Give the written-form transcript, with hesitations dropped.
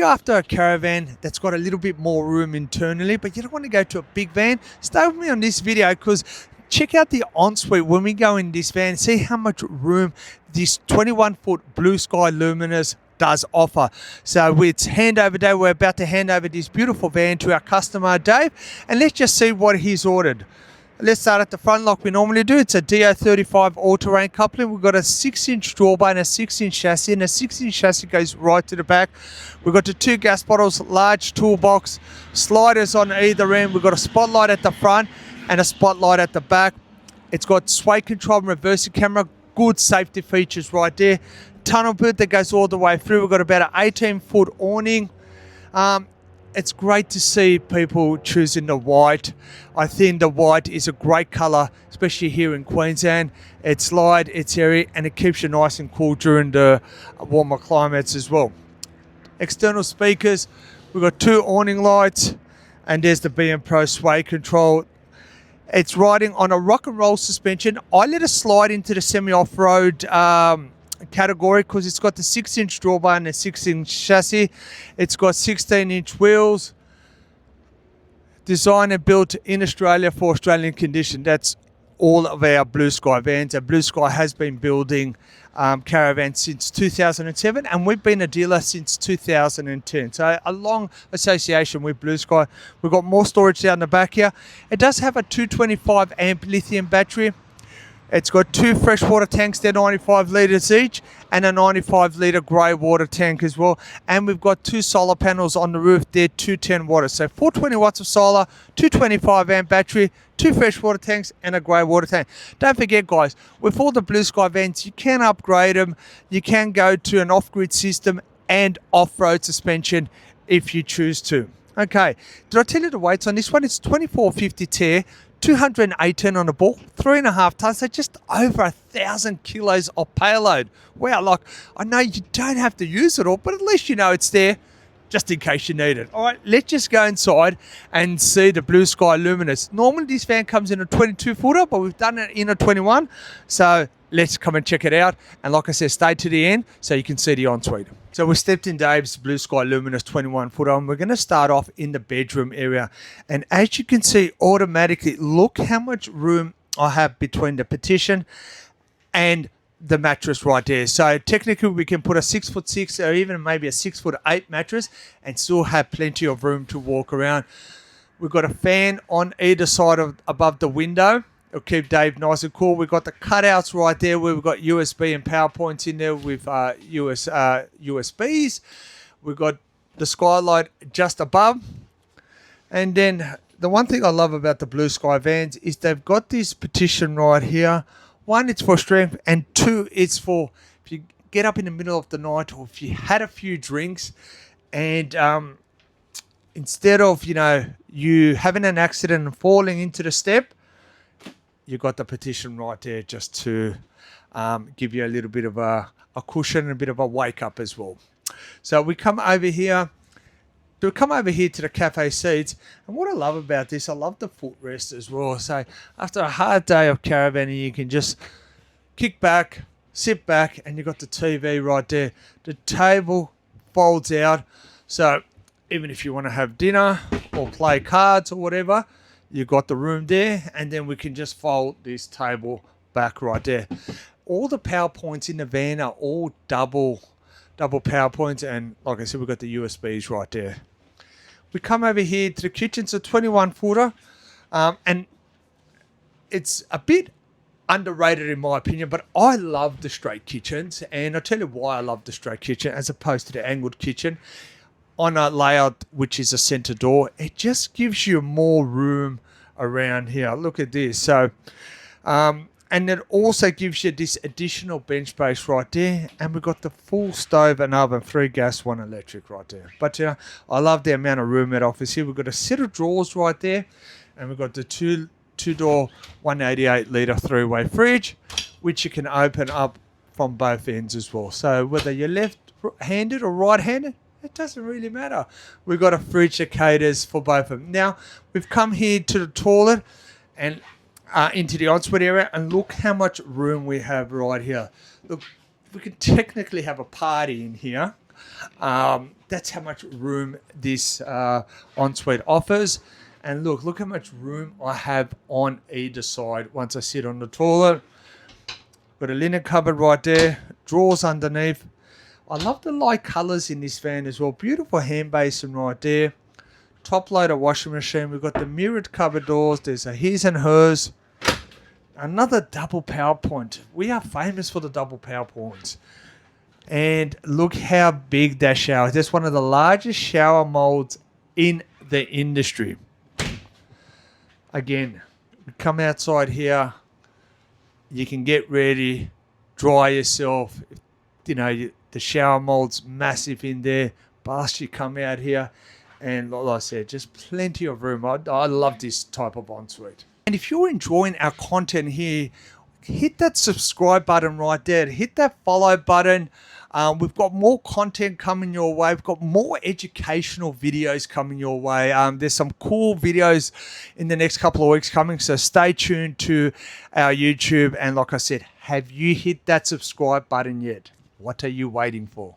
You're after a caravan that's got a little bit more room internally, but you don't want to go to a big van, stay with me on this video because check out the ensuite when we go in this van. See how much room this 21-foot Blue Sky Luminous does offer. So it's handover day. We're about to hand over this beautiful van to our customer, Dave, and let's just see what he's ordered. Let's start at the front like we normally do. It's a DO35 all-terrain coupling. We've got a 6-inch drawbar and a 6-inch chassis, and a 6-inch chassis goes right to the back. We've got the 2 gas bottles, large toolbox, sliders on either end. We've got a spotlight at the front and a spotlight at the back. It's got sway control and reversing camera, good safety features right there. Tunnel boot that goes all the way through. We've got about an 18-foot awning. It's great to see people choosing the white. I think the white is a great colour, especially here in Queensland. It's light, it's airy, and it keeps you nice and cool during the warmer climates as well. External speakers, we've got 2 awning lights, and there's the BM Pro sway control. It's riding on a rock and roll suspension. I let it slide into the semi-off-road category because it's got the 6-inch drawbar and a 6-inch chassis. It's got 16-inch wheels, designed and built in Australia for Australian condition. That's all of our Blue Sky vans. Our Blue Sky has been building caravans since 2007, and we've been a dealer since 2010. So a long association with Blue Sky. We've got more storage down the back here. It does have a 225 amp lithium battery. It's got 2 freshwater tanks, they're 95 litres each, and a 95 litre grey water tank as well. And we've got 2 solar panels on the roof, they're 210 watts. So 420 watts of solar, 225 amp battery, 2 freshwater tanks, and a grey water tank. Don't forget, guys, with all the Blue Sky vans, you can upgrade them. You can go to an off-grid system and off-road suspension if you choose to. Okay, did I tell you the weights on this one? It's 2450 tear. 218 on the ball, 3.5 tons, so just over 1,000 kilos of payload. Wow, like, I know you don't have to use it all, but at least you know it's there just in case you need it. All right, let's just go inside and see the Blue Sky Luminous. Normally this van comes in a 22-footer, but we've done it in a 21, so let's come and check it out. And like I said, stay to the end so you can see the ensuite. So we stepped in Dave's Blue Sky Luminous 21-footer, and we're going to start off in the bedroom area. And as you can see, automatically, look how much room I have between the partition and the mattress right there. So technically, we can put a 6'6" or even maybe a 6'8" mattress and still have plenty of room to walk around. We've got a fan on either side of above the window. It'll keep Dave nice and cool. We've got the cutouts right there where we've got USB and power points in there with USBs. We've got the skylight just above. And then the one thing I love about the Blue Sky vans is they've got this partition right here. 1, it's for strength, and 2, it's for if you get up in the middle of the night or if you had a few drinks and instead of, you having an accident and falling into the step, you got the partition right there just to give you a little bit of a cushion and a bit of a wake up as well. So we come over here to the cafe seats, and what I love about this, I love the footrest as well. So after a hard day of caravanning, you can just kick back, sit back, and you got the TV right there. The table folds out, so even if you want to have dinner or play cards or whatever, you got the room there, and then we can just fold this table back right there. All the power points in the van are all double power points, and like I said, we've got the USBs right there. We come over here to the kitchen. It's a 21-footer, and it's a bit underrated in my opinion, but I love the straight kitchens, and I'll tell you why I love the straight kitchen as opposed to the angled kitchen. On a layout which is a center door, it just gives you more room around here. Look at this. So and it also gives you this additional bench space right there, and we've got the full stove and oven, 3 gas, 1 electric right there. But I love the amount of room it offers here. We've got a set of drawers right there, and we've got the two-door 188 litre 3-way fridge, which you can open up from both ends as well. So whether you're left-handed or right-handed, it doesn't really matter. We've got a fridge that caters for both of them. Now, we've come here to the toilet and into the ensuite area, and look how much room we have right here. Look, we could technically have a party in here. That's how much room this ensuite offers. And look how much room I have on either side once I sit on the toilet. Got a linen cupboard right there, drawers underneath. I love the light colours in this van as well. Beautiful hand basin right there. Top loader washing machine. We've got the mirrored cupboard doors. There's a his and hers. Another double power point. We are famous for the double power points. And look how big that shower is. That's one of the largest shower molds in the industry. Again, come outside here. You can get ready, dry yourself. You know, the shower mold's massive in there. Plus, you come out here. And like I said, just plenty of room. I love this type of ensuite. And if you're enjoying our content here, hit that subscribe button right there. Hit that follow button. We've got more content coming your way. We've got more educational videos coming your way. There's some cool videos in the next couple of weeks coming, so stay tuned to our YouTube. And like I said, have you hit that subscribe button yet? What are you waiting for?